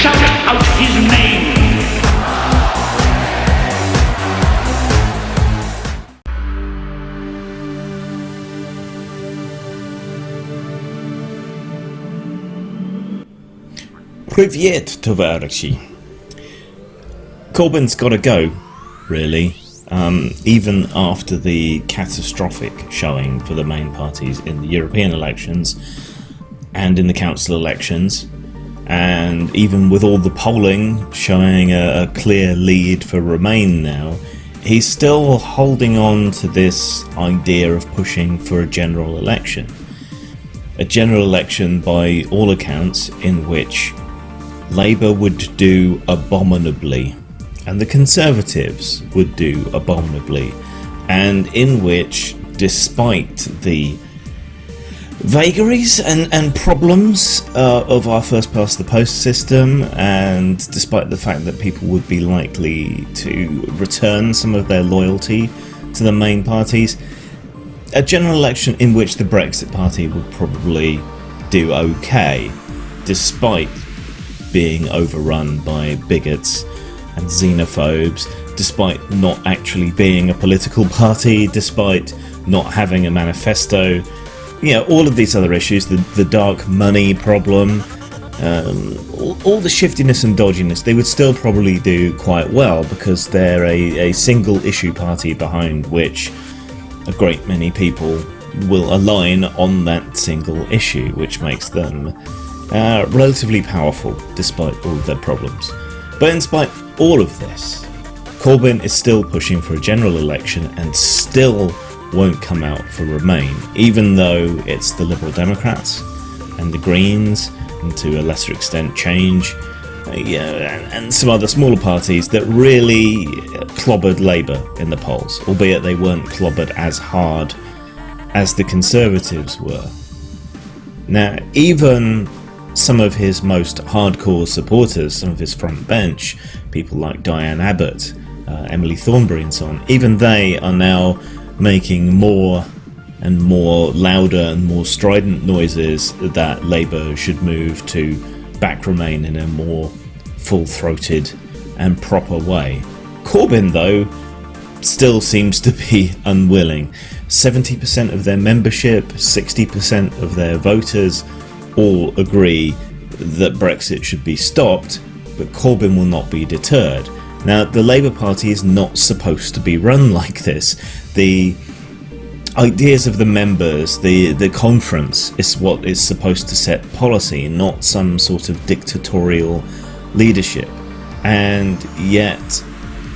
shout out his name. Привет, товарищи. Corbyn's got to go, really. Even after the catastrophic showing for the main parties in the European elections and in the council elections, and even with all the polling showing a clear lead for Remain now, he's still holding on to this idea of pushing for a general election. A general election, by all accounts, in which Labour would do abominably and the Conservatives would do abominably, and in which, despite the vagaries and problems of our first past the post system, and despite the fact that people would be likely to return some of their loyalty to the main parties, a general election in which the Brexit party would probably do okay, despite being overrun by bigots and xenophobes, despite not actually being a political party, despite not having a manifesto, all of these other issues, the dark money problem, all the shiftiness and dodginess, they would still probably do quite well because they're a single issue party behind which a great many people will align on that single issue, which makes them relatively powerful despite all of their problems. But in spite of all of this, Corbyn is still pushing for a general election and still won't come out for Remain, even though it's the Liberal Democrats and the Greens, and to a lesser extent Change, and some other smaller parties that really clobbered Labour in the polls, albeit they weren't clobbered as hard as the Conservatives were. Now, even some of his most hardcore supporters, some of his front bench, people like Diane Abbott, Emily Thornberry and so on, even they are now making more and more louder and more strident noises that Labour should move to back Remain in a more full-throated and proper way. Corbyn, though, still seems to be unwilling. 70% of their membership, 60% of their voters all agree that Brexit should be stopped, but Corbyn will not be deterred. Now, the Labour Party is not supposed to be run like this. The ideas of the members, the conference, is what is supposed to set policy, not some sort of dictatorial leadership. And yet,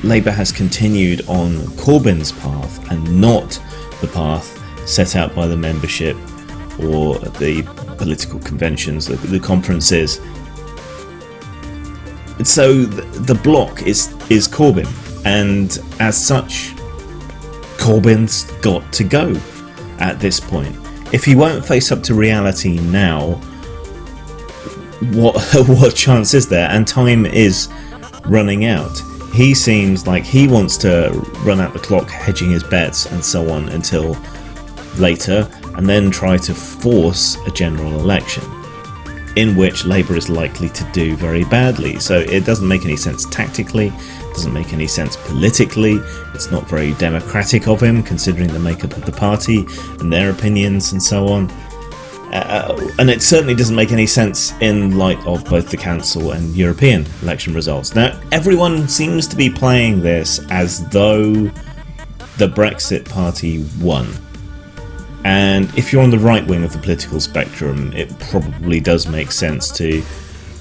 Labour has continued on Corbyn's path and not the path set out by the membership or the political conventions, the conferences. So the bloc is Corbyn, and as such, Corbyn's got to go at this point. If he won't face up to reality now, what chance is there? And time is running out. He seems like he wants to run out the clock, hedging his bets and so on until later, and then try to force a general election in which Labour is likely to do very badly. So it doesn't make any sense tactically, it doesn't make any sense politically, it's not very democratic of him considering the makeup of the party and their opinions and so on. And it certainly doesn't make any sense in light of both the council and European election results. Now, everyone seems to be playing this as though the Brexit party won. And if you're on the right wing of the political spectrum, it probably does make sense to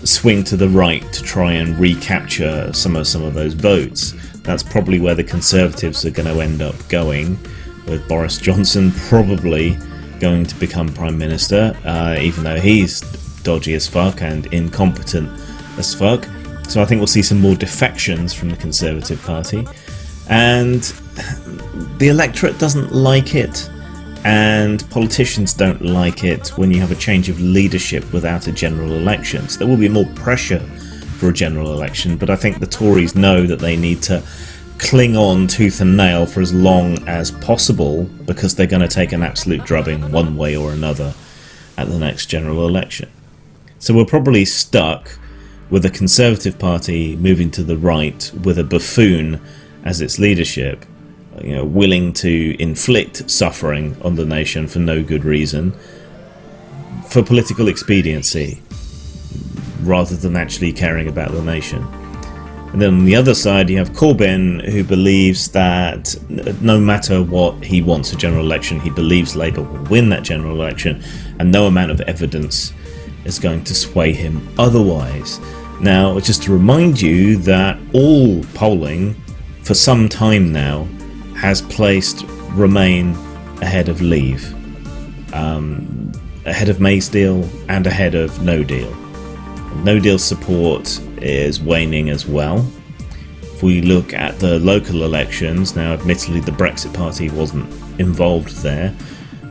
swing to the right to try and recapture some of those votes. That's probably where the Conservatives are going to end up going, with Boris Johnson probably going to become Prime Minister, even though he's dodgy as fuck and incompetent as fuck. So I think we'll see some more defections from the Conservative Party. And the electorate doesn't like it, and politicians don't like it when you have a change of leadership without a general election. So there will be more pressure for a general election, but I think the Tories know that they need to cling on tooth and nail for as long as possible, because they're going to take an absolute drubbing one way or another at the next general election. So we're probably stuck with a Conservative Party moving to the right with a buffoon as its leadership, willing to inflict suffering on the nation for no good reason, for political expediency, rather than actually caring about the nation. And then on the other side, you have Corbyn, who believes that no matter what he wants a general election, he believes Labour will win that general election, and no amount of evidence is going to sway him otherwise. Now, just to remind you that all polling for some time now has placed Remain ahead of Leave, ahead of May's deal and ahead of No Deal. No Deal support is waning as well. If we look at the local elections, now admittedly the Brexit Party wasn't involved there,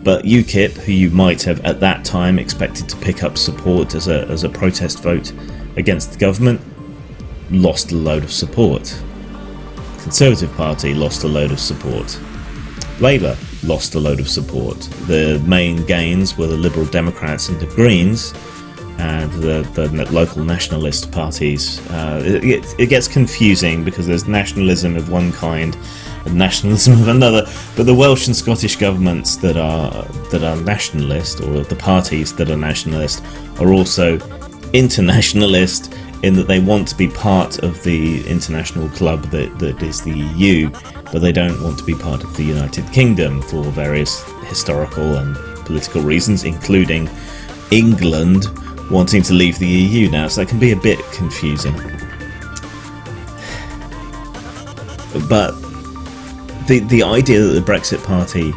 but UKIP, who you might have at that time expected to pick up support as a protest vote against the government, lost a load of support. Conservative Party lost a load of support. Labour lost a load of support. The main gains were the Liberal Democrats and the Greens, and the local nationalist parties. It gets confusing because there's nationalism of one kind and nationalism of another, but the Welsh and Scottish governments that are nationalist, or the parties that are nationalist, are also internationalist in that they want to be part of the international club that is the EU, but they don't want to be part of the United Kingdom for various historical and political reasons, including England wanting to leave the EU now, so that can be a bit confusing. But the idea that the Brexit Party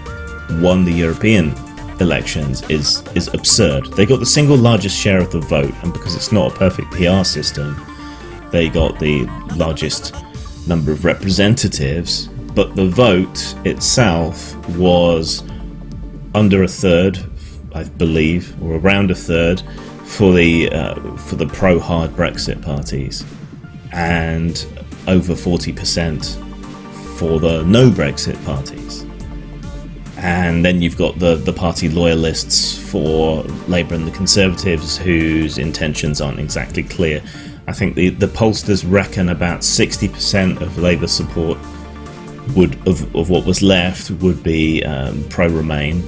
won the European elections is absurd. They got the single largest share of the vote, and because it's not a perfect PR system, they got the largest number of representatives, but the vote itself was under a third, I believe, or around a third, for the pro-hard Brexit parties, and over 40% for the no-Brexit parties. And then you've got the party loyalists for Labour and the Conservatives, whose intentions aren't exactly clear. I think the pollsters reckon about 60% of Labour support of what was left would be pro-Remain,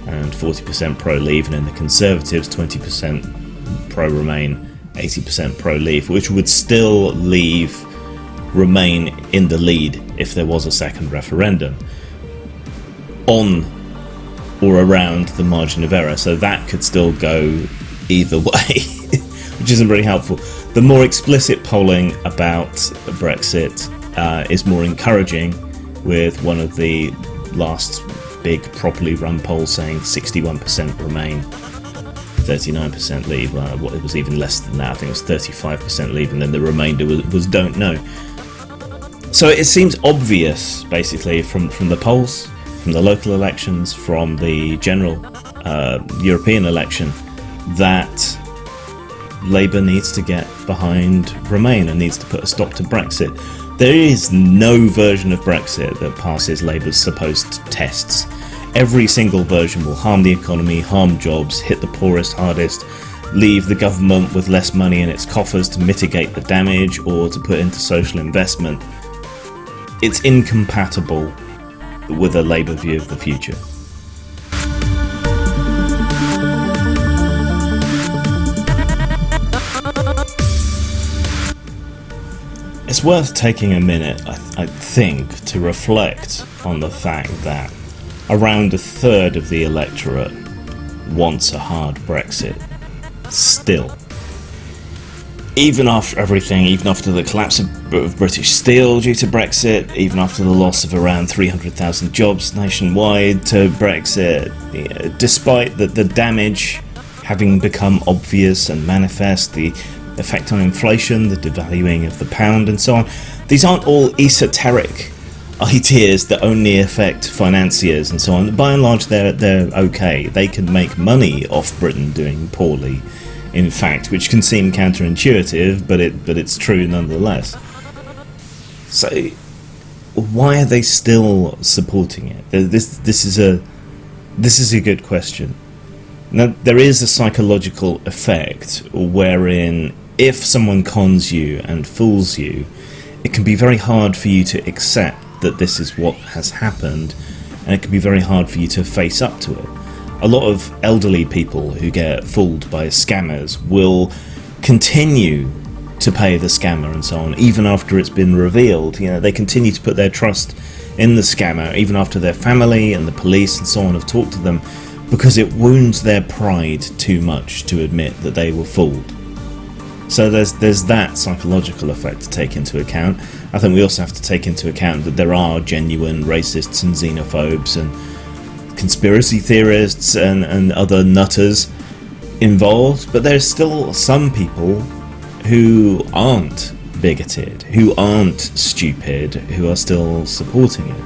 and 40% pro-Leave, and then the Conservatives 20% pro-Remain, 80% pro-Leave, which would still leave Remain in the lead if there was a second referendum on or around the margin of error. So that could still go either way, which isn't very helpful. The more explicit polling about Brexit is more encouraging, with one of the last big properly run polls saying 61% Remain, 39% Leave. It was even less than that. I think it was 35% Leave, and then the remainder was don't know. So it seems obvious, basically, from the polls, from the local elections, from the general European election, that Labour needs to get behind Remain and needs to put a stop to Brexit. There is no version of Brexit that passes Labour's supposed tests. Every single version will harm the economy, harm jobs, hit the poorest hardest, leave the government with less money in its coffers to mitigate the damage or to put into social investment. It's incompatible with a Labour view of the future. It's worth taking a minute, I think, to reflect on the fact that around a third of the electorate wants a hard Brexit. Still. Even after everything, even after the collapse of British steel due to Brexit, even after the loss of around 300,000 jobs nationwide to Brexit, despite the damage having become obvious and manifest, the effect on inflation, the devaluing of the pound and so on, these aren't all esoteric ideas that only affect financiers and so on. By and large, they're okay. They can make money off Britain doing poorly, in fact, which can seem counterintuitive, but it's true nonetheless. So why are they still supporting it? This is a good question. Now, there is a psychological effect wherein if someone cons you and fools you, it can be very hard for you to accept that this is what has happened, and it can be very hard for you to face up to it. A lot of elderly people who get fooled by scammers will continue to pay the scammer and so on, even after it's been revealed. You know, they continue to put their trust in the scammer, even after their family and the police and so on have talked to them, because it wounds their pride too much to admit that they were fooled. So there's that psychological effect to take into account. I think we also have to take into account that there are genuine racists and xenophobes and conspiracy theorists and other nutters involved, but there's still some people who aren't bigoted, who aren't stupid, who are still supporting it.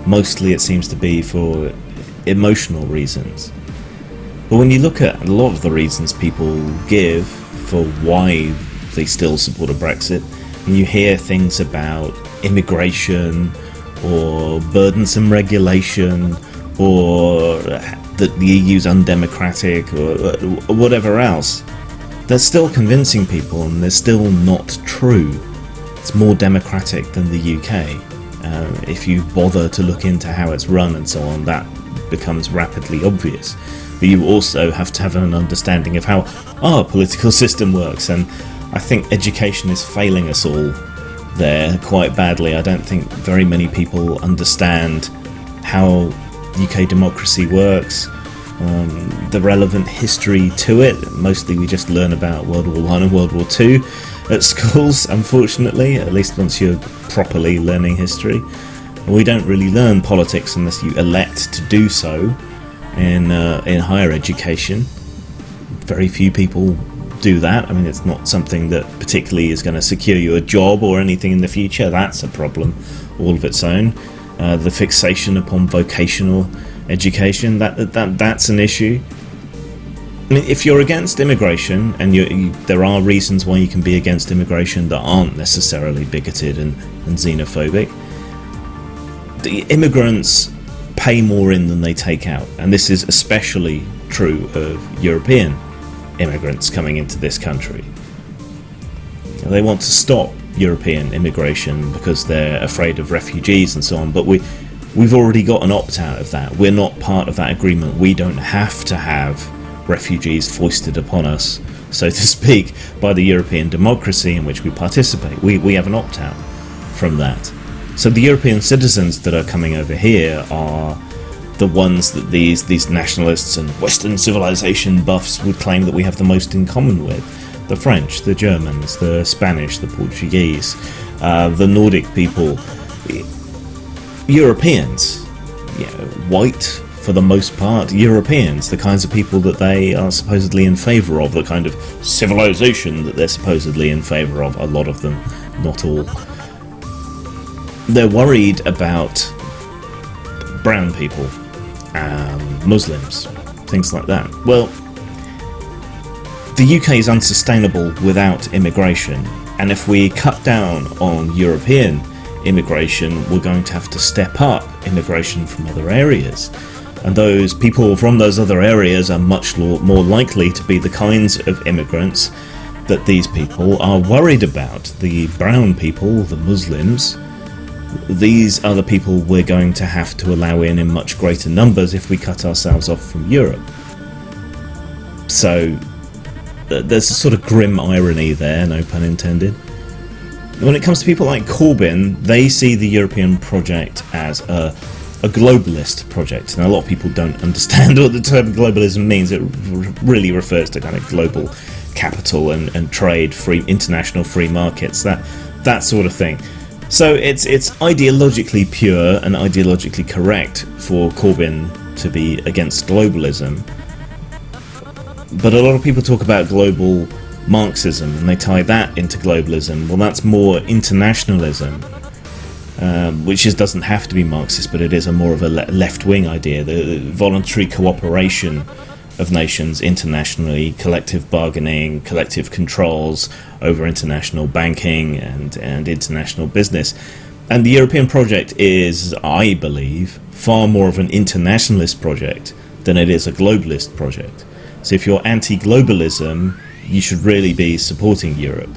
Mostly it seems to be for emotional reasons. But when you look at a lot of the reasons people give for why they still support a Brexit, and you hear things about immigration or burdensome regulation or that the EU's undemocratic or whatever else, they're still convincing people, and they're still not true. It's more democratic than the UK. If you bother to look into how it's run and so on, that becomes rapidly obvious. But you also have to have an understanding of how our political system works, and I think education is failing us all there quite badly. I don't think very many people understand how UK democracy works, the relevant history to it. Mostly we just learn about World War I and World War II at schools, unfortunately, at least once you're properly learning history. We don't really learn politics unless you elect to do so in higher education. Very few people do that. I mean, it's not something that particularly is going to secure you a job or anything in the future. That's a problem all of its own. The fixation upon vocational education, that's an issue. I mean, if you're against immigration, and there are reasons why you can be against immigration that aren't necessarily bigoted and xenophobic, the immigrants pay more in than they take out, and this is especially true of European immigrants coming into this country. They want to stop European immigration because they're afraid of refugees and so on, but we've already got an opt-out of that. We're not part of that agreement. We don't have to have refugees foisted upon us, so to speak, by the European democracy in which we participate. We have an opt-out from that. So the European citizens that are coming over here are the ones that these nationalists and Western civilization buffs would claim that we have the most in common with. The French, the Germans, the Spanish, the Portuguese, the Nordic people, Europeans, white for the most part, Europeans, the kinds of people that they are supposedly in favour of, the kind of civilization that they're supposedly in favour of, a lot of them, not all. They're worried about brown people, Muslims, things like that. Well, the UK is unsustainable without immigration, and if we cut down on European immigration, we're going to have to step up immigration from other areas. And those people from those other areas are much more likely to be the kinds of immigrants that these people are worried about. The brown people, the Muslims, these are the people we're going to have to allow in much greater numbers if we cut ourselves off from Europe. So there's a sort of grim irony there, no pun intended. When it comes to people like Corbyn, they see the European project as a globalist project. Now, a lot of people don't understand what the term globalism means. It really refers to kind of global capital and trade, international free markets, that sort of thing. So it's ideologically pure and ideologically correct for Corbyn to be against globalism. But a lot of people talk about global Marxism and they tie that into globalism. Well, that's more internationalism, which doesn't have to be Marxist, but it is a more of a left-wing idea, the voluntary cooperation of nations internationally, collective bargaining, collective controls over international banking and international business. And the European project is, I believe, far more of an internationalist project than it is a globalist project. So if you're anti-globalism, you should really be supporting Europe.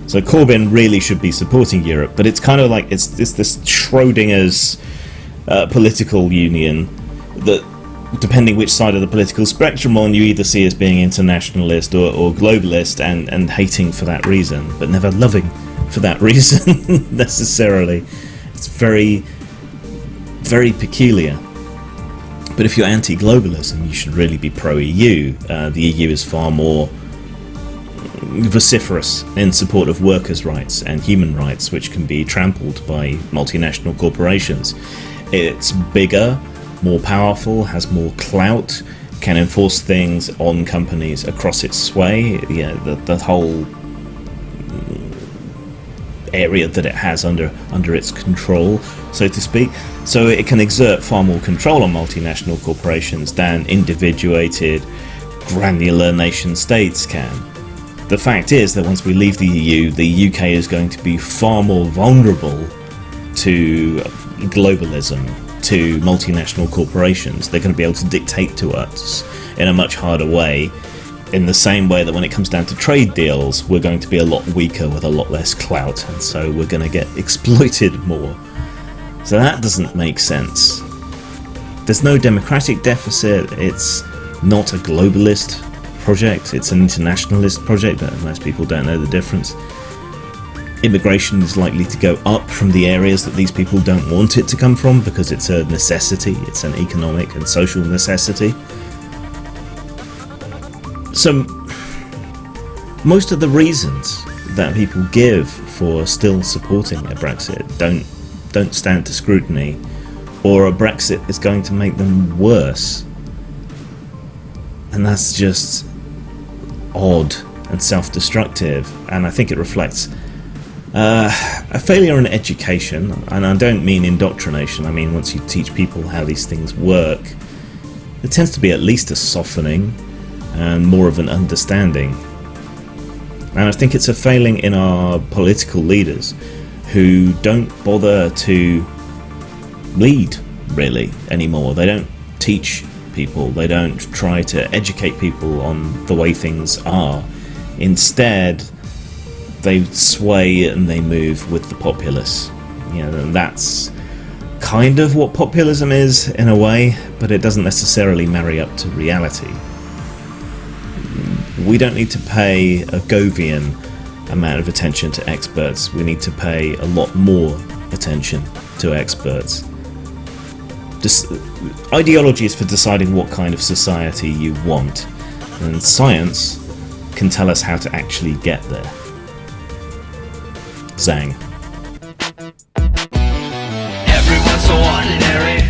So Corbyn really should be supporting Europe, but it's kind of like it's this Schrodinger's political union that, depending which side of the political spectrum on, you either see as being internationalist or globalist and hating for that reason, but never loving for that reason necessarily. It's very, very peculiar. But if you're anti-globalism, you should really be pro-EU. The EU is far more vociferous in support of workers' rights and human rights, which can be trampled by multinational corporations. It's bigger, more powerful, has more clout, can enforce things on companies across its sway. Yeah, the whole area that it has under its control, so to speak. So it can exert far more control on multinational corporations than individuated, granular nation states can. The fact is that once we leave the EU, the UK is going to be far more vulnerable to globalism, to multinational corporations. They're going to be able to dictate to us in a much harder way, in the same way that when it comes down to trade deals, we're going to be a lot weaker with a lot less clout, and so we're going to get exploited more. So that doesn't make sense. There's no democratic deficit. It's not a globalist project. It's an internationalist project, but most people don't know the difference. Immigration is likely to go up from the areas that these people don't want it to come from, because it's a necessity. It's an economic and social necessity. So most of the reasons that people give for still supporting a Brexit don't stand to scrutiny, or a Brexit is going to make them worse. And that's just odd and self-destructive, and I think it reflects a failure in education. And I don't mean indoctrination. I mean, once you teach people how these things work, there tends to be at least a softening and more of an understanding. And I think it's a failing in our political leaders, who don't bother to lead really anymore. They don't teach people, they don't try to educate people on the way things are. Instead, they sway and they move with the populace. You know, and that's kind of what populism is in a way, but it doesn't necessarily marry up to reality. We don't need to pay a Govian amount of attention to experts. We need to pay a lot more attention to experts. Ideology is for deciding what kind of society you want, and science can tell us how to actually get there. Zang. Everyone's so ordinary.